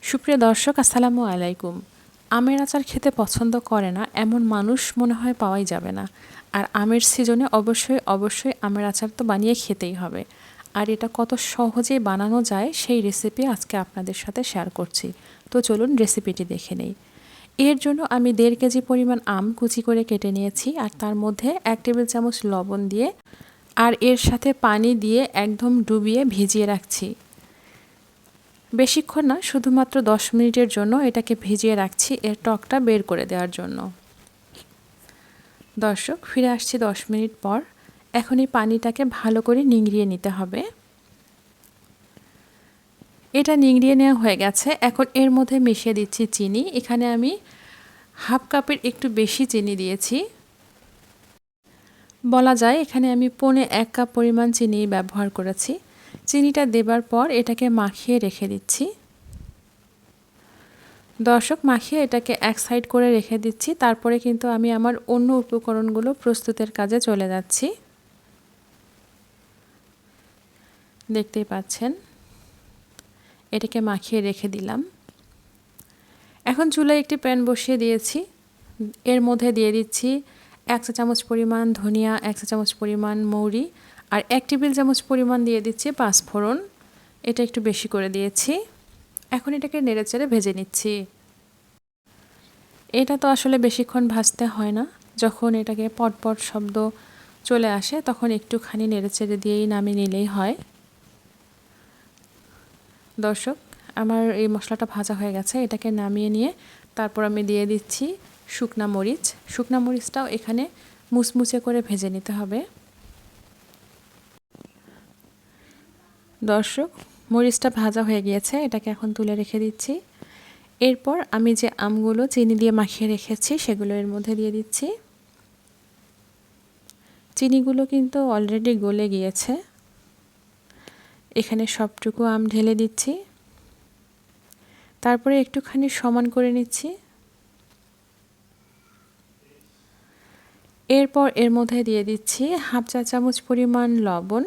সুপ্রিয় দর্শক, আসসালামু আলাইকুম। আমের আচার খেতে পছন্দ করে না এমন মানুষ মনে হয় পাওয়াই যাবে না। আর আমের সিজনে অবশ্যই আমের আচার তো বানিয়ে খেতেই হবে। আর এটা কত সহজেই বানানো যায় সেই রেসিপি আজকে আপনাদের সাথে শেয়ার করছি। তো চলুন রেসিপিটি দেখে নেই। এর জন্য আমি 1.5 কেজি পরিমাণ আম কুচি করে কেটে নিয়েছি, আর তার মধ্যে 1 টেবিল চামচ লবণ দিয়ে আর এর সাথে পানি দিয়ে একদম ডুবিয়ে ভিজিয়ে রাখছি। বেশিক্ষণ না, শুধুমাত্র 10 মিনিটের জন্য এটাকে ভিজিয়ে রাখছি এর টকটা বের করে দেওয়ার জন্য। দর্শক, ফিরে আসছি 10 মিনিট পর। এখন এই পানিটাকে ভালো করে নিংড়িয়ে নিতে হবে। এটা নিংড়িয়ে নেওয়া হয়ে গেছে। এখন এর মধ্যে মিশিয়ে দিচ্ছি চিনি। এখানে আমি হাফ কাপের একটু বেশি চিনি দিয়েছি। বলা যায় এখানে আমি 1.25 কাপ পরিমাণ চিনি ব্যবহার করেছি। চিনিটা দেবার পর এটাকে মাখিয়ে রেখে দিচ্ছি। দর্শক, মাখিয়ে এটাকে এক সাইড করে রেখে দিচ্ছি। তারপরে কিন্তু আমি আমার অন্য উপকরণগুলো প্রস্তুতের কাজে চলে যাচ্ছি। দেখতেই পাচ্ছেন, এটাকে মাখিয়ে রেখে দিলাম। এখন চুলায় একটি প্যান বসিয়ে দিয়েছি। এর মধ্যে দিয়ে দিচ্ছি 1 চা চামচ পরিমাণ ধনিয়া, 1 চা চামচ পরিমাণ মৌরি, আর 1 টেবিল চামচ পরিমাণ দিয়ে দিচ্ছি পাঁচফোড়ন। এটা একটু বেশি করে দিয়েছি। এখন এটাকে নেড়েচেড়ে ভেজে নিচ্ছি। এটা তো আসলে বেশিক্ষণ ভাজতে হয় না। যখন এটাকে পটপট শব্দ চলে আসে তখন একটুখানি নেড়েচেড়ে দিয়েই নামিয়ে নিলেই হয়। দর্শক, আমার এই মশলাটা ভাজা হয়ে গেছে। এটাকে নামিয়ে নিয়ে তারপর আমি দিয়ে দিচ্ছি শুকনা মরিচ। শুকনা মরিচটাও এখানে মুচমুচে করে ভেজে নিতে হবে। দর্শক, মরিচটা ভাজা হয়ে গিয়েছে। এটাকে এখন তুলে রেখে দিচ্ছি। এরপর আমি যে আমগুলো চিনি দিয়ে মাখিয়ে রেখেছি সেগুলো এর মধ্যে দিয়ে দিচ্ছি। চিনিগুলো কিন্তু অলরেডি গলে গিয়েছে। এখানে সবটুকু আম ঢেলে দিচ্ছি। তারপরে একটুখানি সমান করে নিচ্ছি। এরপর এর মধ্যে দিয়ে দিচ্ছি হাফ চা চামচ পরিমাণ লবণ,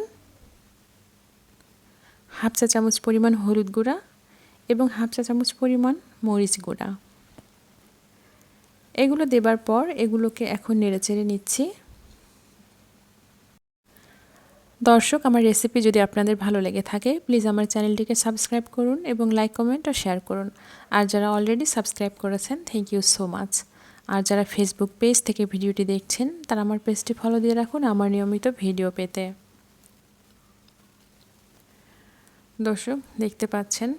হাফ চা চামচ পরিমাণ হলুদ গুঁড়া এবং হাফ চা চামচ পরিমাণ মরিচ গুঁড়া। এগুলো দেবার পর এগুলোকে এখন নেড়েচেড়ে নিচ্ছি। দর্শক, আমার রেসিপি যদি আপনাদের ভালো লেগে থাকে প্লিজ আমার চ্যানেলটিকে সাবস্ক্রাইব করুন এবং লাইক, কমেন্ট ও শেয়ার করুন। আর যারা অলরেডি সাবস্ক্রাইব করেছেন, থ্যাংক ইউ সো মাচ। আর যারা ফেসবুক পেজ থেকে ভিডিওটি দেখছেন তারা আমার পেজটি ফলো দিয়ে রাখুন আমার নিয়মিত ভিডিও পেতে। দর্শক, দেখতে পাচ্ছেন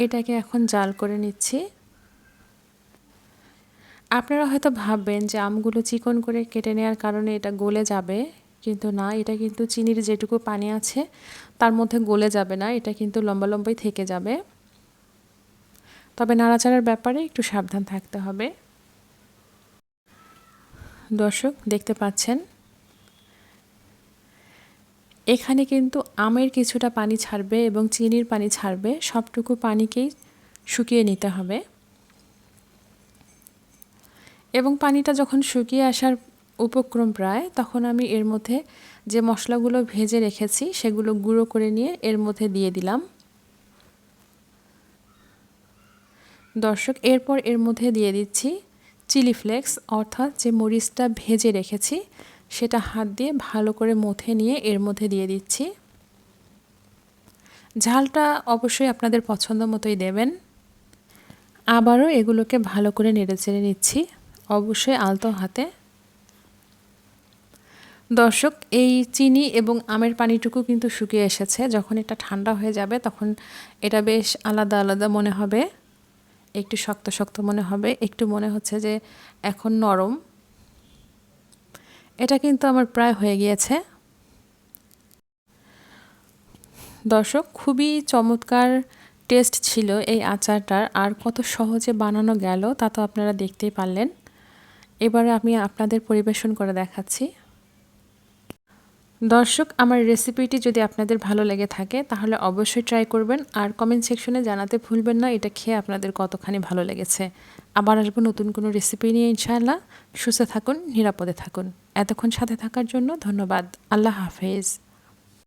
এটাকে এখন জাল করে নিচ্ছি। আপনারা হয়তো ভাববেন যে আমগুলো চিকন করে কেটে নেওয়ার কারণে এটা গলে যাবে, কিন্তু না, এটা কিন্তু চিনির যেটুকু পানি আছে তার মধ্যে গলে যাবে না। এটা কিন্তু লম্বা লম্বাই থেকে যাবে। তবে নাড়াচাড়ার ব্যাপারে একটু সাবধান থাকতে হবে। দর্শক, দেখতে পাচ্ছেন এখানে কিন্তু আমের কিছুটা পানি ছাড়বে এবং চিনির পানি ছাড়বে। সবটুকু পানিকেই শুকিয়ে নিতে হবে। এবং পানিটা যখন শুকিয়ে আসার উপক্রম প্রায়, তখন আমি এর মধ্যে যে মশলাগুলো ভেজে রেখেছি সেগুলো গুঁড়ো করে নিয়ে এর মধ্যে দিয়ে দিলাম। দর্শক, এরপর এর মধ্যে দিয়ে দিচ্ছি চিলি ফ্লেক্স, অর্থাৎ যে মরিচটা ভেজে রেখেছি সেটা হাত দিয়ে ভালো করে মথে নিয়ে এর মধ্যে দিয়ে দিচ্ছি। ঝালটা অবশ্যই আপনাদের পছন্দ মতোই দেবেন। আবারও এগুলোকে ভালো করে নেড়েচেড়ে নিচ্ছি, অবশ্যই আলতো হাতে। দর্শক, এই চিনি এবং আমের পানিটুকু কিন্তু শুকিয়ে এসেছে। যখন এটা ঠান্ডা হয়ে যাবে তখন এটা বেশ আলাদা আলাদা মনে হবে, একটু শক্ত শক্ত মনে হবে, একটু মনে হচ্ছে যে এখন নরম। এটা কিন্তু আমার প্রায় হয়ে গিয়েছে। দর্শক, খুবই চমৎকার টেস্ট ছিল এই আচারটার। আর কত সহজে বানানো গেল তা তো আপনারা দেখতেই পারলেন। এবারে আমি আপনাদের পরিবেশন করে দেখাচ্ছি। দর্শক, আমার রেসিপিটি যদি আপনাদের ভালো লেগে থাকে তাহলে অবশ্যই ট্রাই করবেন। আর কমেন্ট সেকশনে জানাতে ভুলবেন না এটা খেয়ে আপনাদের কতখানি ভালো লেগেছে। আবার আসবো নতুন কোনো রেসিপি নিয়ে ইনশাআল্লাহ। সুস্থ থাকুন, নিরাপদে থাকুন। এতক্ষণ সাথে থাকার জন্য ধন্যবাদ। আল্লাহ হাফেজ।